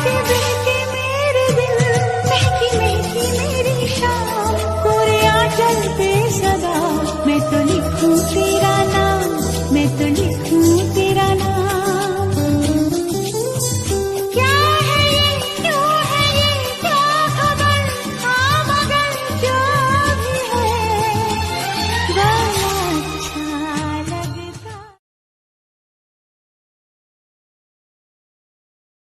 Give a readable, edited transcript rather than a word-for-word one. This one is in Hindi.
बहके बहके मेरे दिल, महकी महकी मेरी शाम, कोरे आंचल पे सदा मैं तो लिखूं